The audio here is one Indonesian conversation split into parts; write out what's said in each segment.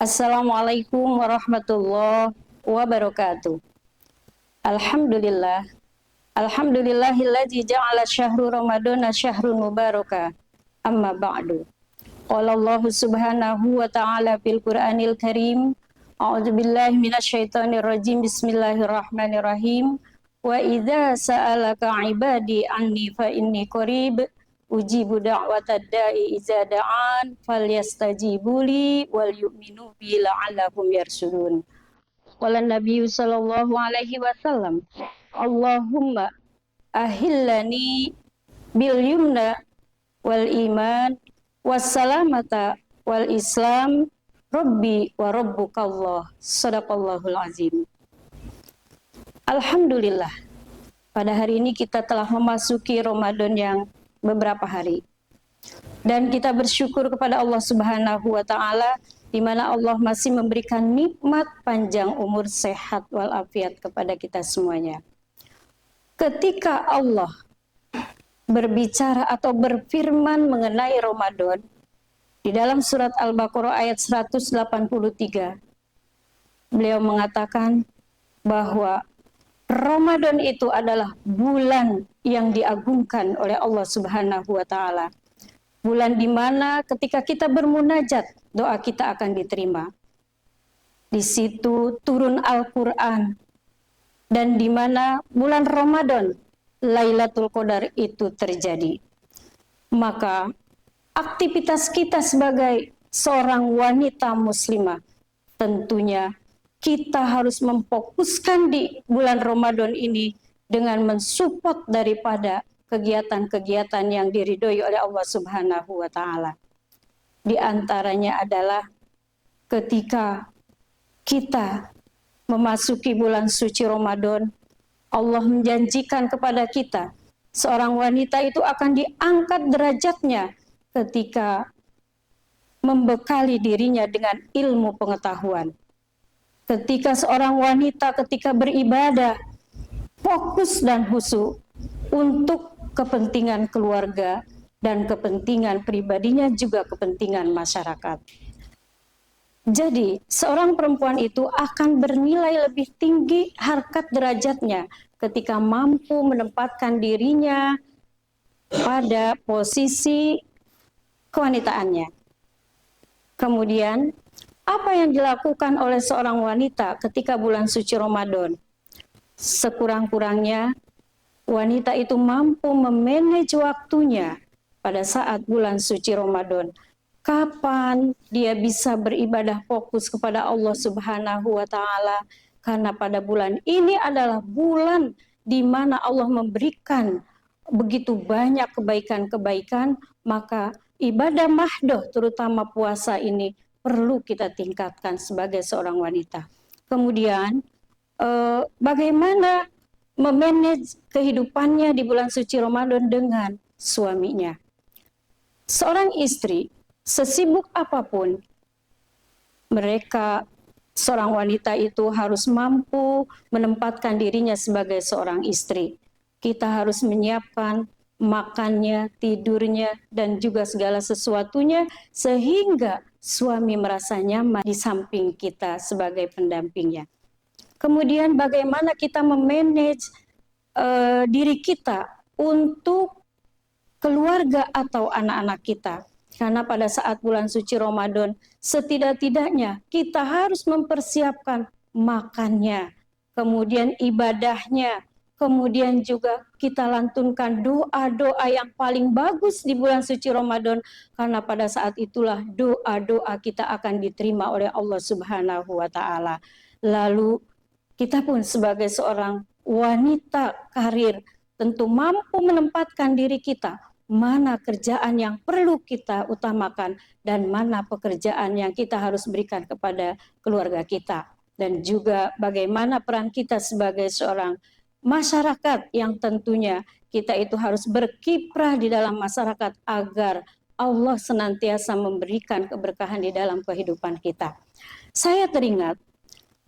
Assalamualaikum warahmatullahi wabarakatuh. Alhamdulillah. Alhamdulillahilladzi ja'ala syahru Ramadana syahrun mubaraka. Amma ba'du. Qala Allah subhanahu wa ta'ala fil Qur'anil Karim. A'udzu billahi minasyaitonir rajim. Bismillahirrahmanirrahim. Wa idza sa'alaka 'ibadi anni fa inni qarib ujibu da'watad da'i iza da'an falyastajibuli wal yu'minu bi la'allahum yarshudun. Qala Nabi sallallahu alaihi wasallam, Allahumma ahillani bil yumna wal iman was salamata wal islam rabbi wa rabbukallah. Shadaqallahul azim. Alhamdulillah, pada hari ini kita telah memasuki Ramadan yang beberapa hari. Dan kita bersyukur kepada Allah Subhanahu wa taala di mana Allah masih memberikan nikmat panjang umur, sehat walafiat kepada kita semuanya. Ketika Allah berbicara atau berfirman mengenai Ramadan di dalam surat Al-Baqarah ayat 183, beliau mengatakan bahwa Ramadan itu adalah bulan yang diagungkan oleh Allah Subhanahu wa taala. Bulan di mana ketika kita bermunajat, doa kita akan diterima. Di situ turun Al-Qur'an. Dan di mana bulan Ramadan, Lailatul Qadar itu terjadi. Maka aktivitas kita sebagai seorang wanita muslimah tentunya kita harus memfokuskan di bulan Ramadan ini dengan mensupport daripada kegiatan-kegiatan yang diridhoi oleh Allah Subhanahu wa taala. Di antaranya adalah ketika kita memasuki bulan suci Ramadan, Allah menjanjikan kepada kita seorang wanita itu akan diangkat derajatnya ketika membekali dirinya dengan ilmu pengetahuan. Ketika seorang wanita ketika beribadah fokus dan khusyuk untuk kepentingan keluarga dan kepentingan pribadinya juga kepentingan masyarakat. Jadi seorang perempuan itu akan bernilai lebih tinggi harkat derajatnya ketika mampu menempatkan dirinya pada posisi kewanitaannya. Kemudian apa yang dilakukan oleh seorang wanita ketika bulan suci Ramadan? Sekurang-kurangnya wanita itu mampu memanage waktunya pada saat bulan suci Ramadan. Kapan dia bisa beribadah fokus kepada Allah Subhanahu wa taala? Karena pada bulan ini adalah bulan di mana Allah memberikan begitu banyak kebaikan-kebaikan, maka ibadah mahdoh terutama puasa ini perlu kita tingkatkan sebagai seorang wanita. Kemudian bagaimana memanage kehidupannya di bulan suci Ramadan dengan suaminya. Seorang istri, sesibuk apapun, seorang wanita itu harus mampu menempatkan dirinya sebagai seorang istri. Kita harus menyiapkan makannya, tidurnya, dan juga segala sesuatunya sehingga suami merasa nyaman di samping kita sebagai pendampingnya. Kemudian bagaimana kita memanage diri kita untuk keluarga atau anak-anak kita. Karena pada saat bulan suci Ramadan, setidak-tidaknya kita harus mempersiapkan makannya, kemudian ibadahnya, kemudian juga kita lantunkan doa-doa yang paling bagus di bulan suci Ramadan, karena pada saat itulah doa-doa kita akan diterima oleh Allah Subhanahu wa taala. Lalu kita pun sebagai seorang wanita karir tentu mampu menempatkan diri kita mana kerjaan yang perlu kita utamakan dan mana pekerjaan yang kita harus berikan kepada keluarga kita, dan juga bagaimana peran kita sebagai seorang masyarakat yang tentunya kita itu harus berkiprah di dalam masyarakat agar Allah senantiasa memberikan keberkahan di dalam kehidupan kita. Saya teringat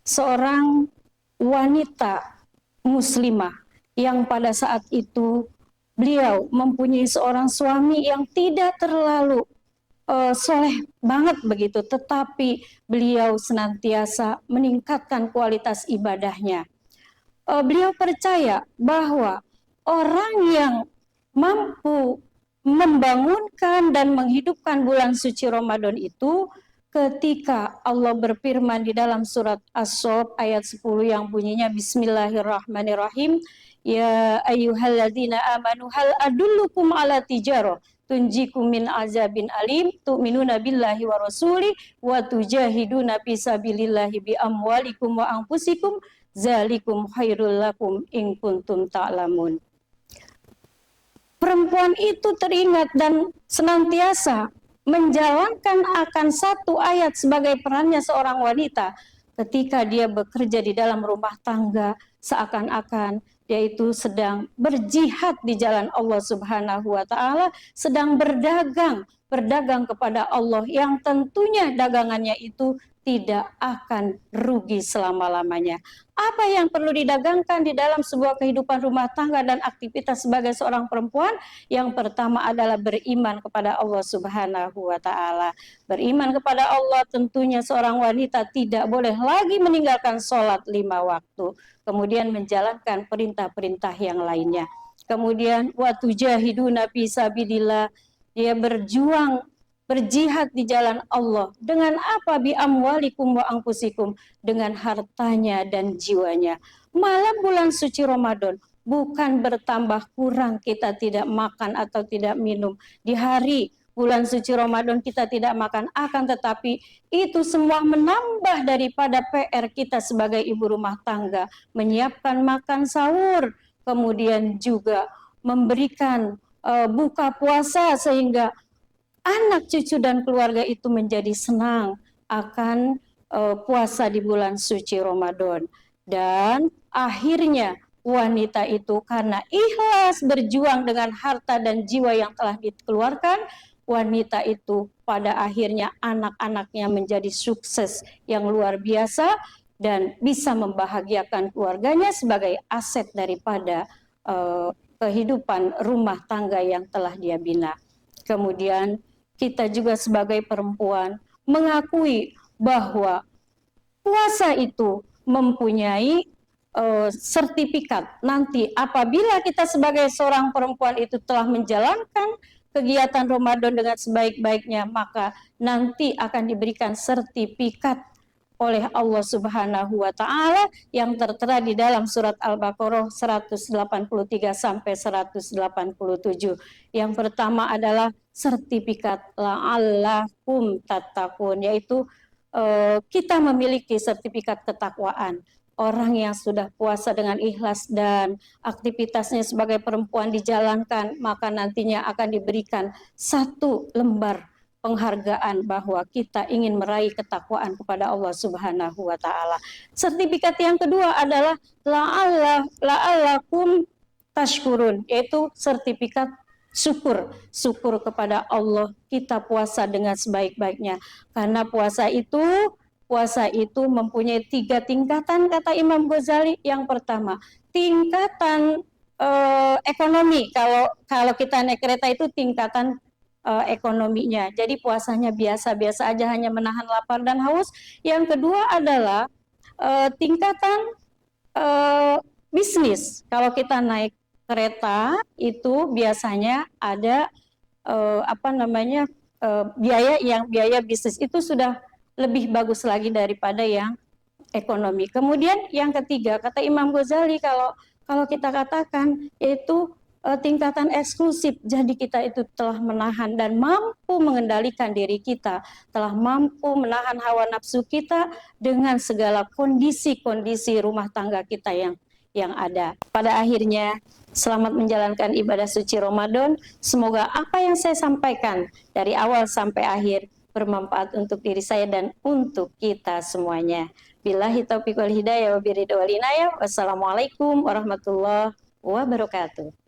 seorang wanita muslimah yang pada saat itu beliau mempunyai seorang suami yang tidak terlalu soleh banget begitu, tetapi beliau senantiasa meningkatkan kualitas ibadahnya. Beliau percaya bahwa orang yang mampu membangunkan dan menghidupkan bulan suci Ramadan itu ketika Allah berfirman di dalam surat As-Saff ayat 10 yang bunyinya Bismillahirrahmanirrahim, ya ayyuhalladzina amanu hal adullukum ala tijarah tunjikum min azabin alim tu'minuna billahi wa rasuli wa tujahiduna fi sabilillahi bi amwalikum wa anfusikum zalikum khairul lakum in kuntum ta'lamun. Perempuan itu teringat dan senantiasa menjalankan akan satu ayat sebagai perannya seorang wanita ketika dia bekerja di dalam rumah tangga, seakan-akan dia itu sedang berjihad di jalan Allah Subhanahu wa taala, sedang berdagang kepada Allah yang tentunya dagangannya itu tidak akan rugi selama-lamanya. Apa yang perlu didagangkan di dalam sebuah kehidupan rumah tangga dan aktivitas sebagai seorang perempuan? Yang pertama adalah beriman kepada Allah Subhanahu wa taala. Beriman kepada Allah, tentunya seorang wanita tidak boleh lagi meninggalkan sholat 5 waktu. Kemudian menjalankan perintah-perintah yang lainnya. Kemudian wa tujahiduna fi sabilillah, dia berjihad di jalan Allah. Dengan apa? Bi amwalikum wa anfusikum, dengan hartanya dan jiwanya. Malam bulan suci Ramadan bukan bertambah kurang kita tidak makan atau tidak minum. Di hari bulan suci Ramadan kita tidak makan, akan tetapi itu semua menambah daripada PR kita sebagai ibu rumah tangga, menyiapkan makan sahur, kemudian juga memberikan buka puasa sehingga anak, cucu, dan keluarga itu menjadi senang akan puasa di bulan suci Ramadan. Dan akhirnya wanita itu karena ikhlas berjuang dengan harta dan jiwa yang telah dikeluarkan, wanita itu pada akhirnya anak-anaknya menjadi sukses yang luar biasa dan bisa membahagiakan keluarganya sebagai aset daripada kehidupan rumah tangga yang telah dia bina. Kemudian kita juga sebagai perempuan mengakui bahwa puasa itu mempunyai sertifikat. Nanti apabila kita sebagai seorang perempuan itu telah menjalankan kegiatan Ramadan dengan sebaik-baiknya, maka nanti akan diberikan sertifikat oleh Allah Subhanahu wa taala yang tertera di dalam surat Al-Baqarah 183 sampai 187. Yang pertama adalah sertifikat la'allakum tattaqun, yaitu kita memiliki sertifikat ketakwaan. Orang yang sudah puasa dengan ikhlas dan aktivitasnya sebagai perempuan dijalankan, maka nantinya akan diberikan 1 lembar penghargaan bahwa kita ingin meraih ketakwaan kepada Allah Subhanahu wa taala. Sertifikat yang kedua adalah la'allakum tashkurun, yaitu sertifikat syukur kepada Allah, kita puasa dengan sebaik-baiknya. Karena puasa itu mempunyai 3 tingkatan, kata Imam Ghazali. Yang pertama, tingkatan ekonomi. Kalau kita naik kereta itu tingkatan ekonominya. Jadi puasanya biasa-biasa aja, hanya menahan lapar dan haus. Yang kedua adalah tingkatan bisnis. Kalau kita naik kereta itu biasanya ada biaya bisnis itu sudah lebih bagus lagi daripada yang ekonomi. Kemudian yang ketiga, kata Imam Ghazali, kalau kita katakan yaitu tingkatan eksklusif. Jadi kita itu telah menahan dan mampu mengendalikan diri kita, telah mampu menahan hawa nafsu kita dengan segala kondisi-kondisi rumah tangga kita yang ada. Pada akhirnya, selamat menjalankan ibadah suci Ramadan. Semoga apa yang saya sampaikan dari awal sampai akhir bermanfaat untuk diri saya dan untuk kita semuanya. Billahi taufiq wal hidayah wa biridha wal inayah. Wassalamualaikum warahmatullahi wabarakatuh.